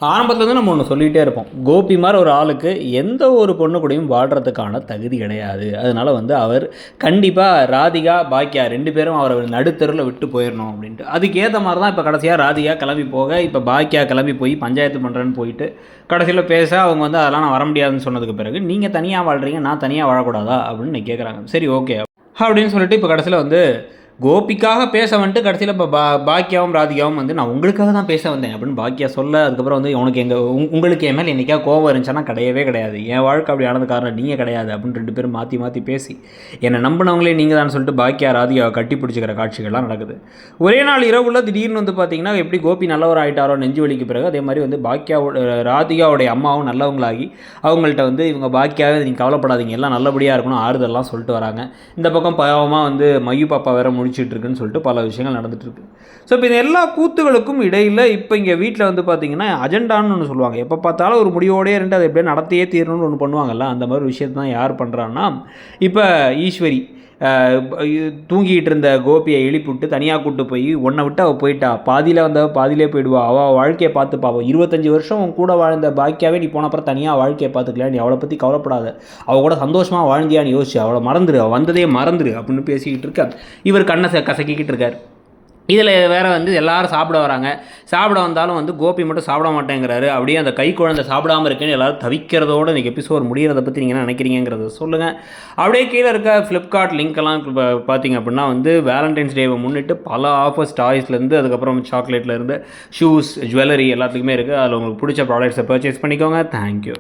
ஆரம்பத்துலேருந்து நம்ம ஒன்று சொல்லிகிட்டே இருப்போம், கோபி மாதிரி ஒரு ஆளுக்கு எந்த ஒரு பொண்ணு கூடயும் வாழ்கிறதுக்கான தகுதி கிடையாது. அதனால் வந்து அவர் கண்டிப்பாக ராதிகா பாக்கியா 2 பேரும் அவரை நடுத்தருவில் விட்டு போயிடணும் அப்படின்ட்டு. அதுக்கேற்ற மாதிரி தான் இப்போ கடைசியாக ராதிகா கிளம்பி போக, இப்போ பாக்கியா கிளம்பி போய் பஞ்சாயத்து பண்ணுறேன்னு போயிட்டு கடைசியில் பேச அவங்க வந்து அதெல்லாம் நான் வர முடியாதுன்னு சொன்னதுக்கு பிறகு நீங்கள் தனியாக வாழ்கிறீங்க, நான் தனியாக வாழக்கூடாதா அப்படின்னு கேட்குறாங்க. சரி ஓகே அப்படின்னு சொல்லிட்டு இப்போ கடைசியில் வந்து கோபிக்காக பேச வந்துட்டு கடைசியில் இப்போ பாக்கியாவும் ராதிகாவும் வந்து நான் உங்களுக்காக தான் பேச வந்தேன் அப்படின்னு பாக்கியா சொல்ல, அதுக்கப்புறம் வந்து உனக்கு உங்களுக்கு என் மேலே என்றைக்கா கோவம் இருந்துச்சுன்னா கிடையவே கிடையாது, என் வாழ்க்கை அப்படி ஆனது காரணம் நீங்கள் கிடையாது அப்படின்னு 2 பேரும் மாற்றி மாற்றி பேசி என்னை நம்பினவங்களே நீங்கள் தான் சொல்லிட்டு பாக்கியா ராதிகாவை கட்டி பிடிச்சிக்கிற காட்சிகள்லாம் நடக்குது. ஒரே நாள் இரவுல திடீர்னு வந்து பார்த்தீங்கன்னா எப்படி கோபி நல்லவர் ஆகிட்டாரோ நெஞ்சு வலிக்கு பிறகு, அதே மாதிரி வந்து ராதிகாவுடைய அம்மாவும் நல்லவங்களாகி அவங்கள்ட்ட வந்து இவங்க பாக்கியாவே நீங்கள் கவலைப்படாதீங்க எல்லாம் நல்லபடியாக இருக்கணும் ஆறுதல்லாம் சொல்லிட்டு வராங்க. இந்த பக்கம் பாவமாக வந்து மையு பாப்பா வேற முடிச்சுட்டு இருக்குன்னு சொல்லிட்டு பல விஷயங்கள் நடந்துட்டு இருக்கு. ஸோ இப்போ இந்த எல்லா கூத்துகளுக்கும் இடையில் இப்போ இங்கே வீட்டில் வந்து பார்த்தீங்கன்னா அஜெண்டான்னு ஒன்று சொல்லுவாங்க, எப்போ பார்த்தாலும் ஒரு முடிவோடே இருந்து அதை எப்படியே நடத்தியே தீரணும்னு ஒன்று பண்ணுவாங்கல்ல, அந்த மாதிரி விஷயத்தை தான் யார் பண்ணுறான்னா இப்போ ஈஸ்வரி தூங்கிட்டு இருந்த கோபியை எழுப்பிவிட்டு தனியாக கூப்பிட்டு போய் உன்னை விட்டு அவள் போயிட்டா, பாதியில் வந்தவள் பாதியிலே போயிடுவா, அவள் வாழ்க்கையை பார்த்துப்பா, 25 வருஷம் உன் கூட வாழ்ந்த பாக்கியாவே நீ போன அப்புறம் தனியாக வாழ்க்கையை பார்த்துக்கல, நீ அவளை பற்றி கவலைப்படாத, அவள் கூட சந்தோஷமாக வாழ்ந்தியான்னு யோசிச்சு அவளை மறந்துடு, அவள் வந்ததே மறந்துடு அப்படின்னு பேசிக்கிட்டு இருக்க இவர் கண்ணை கசக்கிக்கிட்டு இருக்கார். இதில் வேறு வந்து எல்லோரும் சாப்பிட வராங்க, சாப்பிட வந்தாலும் வந்து கோபி மட்டும் சாப்பிட மாட்டேங்கிறாரு. அப்படியே அந்த கை குழந்தை சாப்பிடாமல் இருக்குன்னு எல்லோரும் தவிக்கிறதோடு இன்றைக்கி எபிசோட் முடிகிறத பற்றி நீங்கள் என்ன நினைக்கிறீங்கிறத சொல்லுங்கள். அப்படியே கீழே இருக்க ஃப்ளிப்கார்ட் லிங்க்கெல்லாம் பார்த்தீங்க அப்படின்னா வந்து வேலண்டைன்ஸ் டேவை முன்னிட்டு பல ஆஃபர்ஸ், டாய்ஸ்லேருந்து அதுக்கப்புறம் சாக்லேட்லேருந்து ஷூஸ் ஜுவல்லரி எல்லாத்துக்குமே இருக்குது. அதில் உங்களுக்கு பிடிச்ச ப்ராடக்ட்ஸை பர்ச்சேஸ் பண்ணிக்கோங்க. தேங்க்யூ.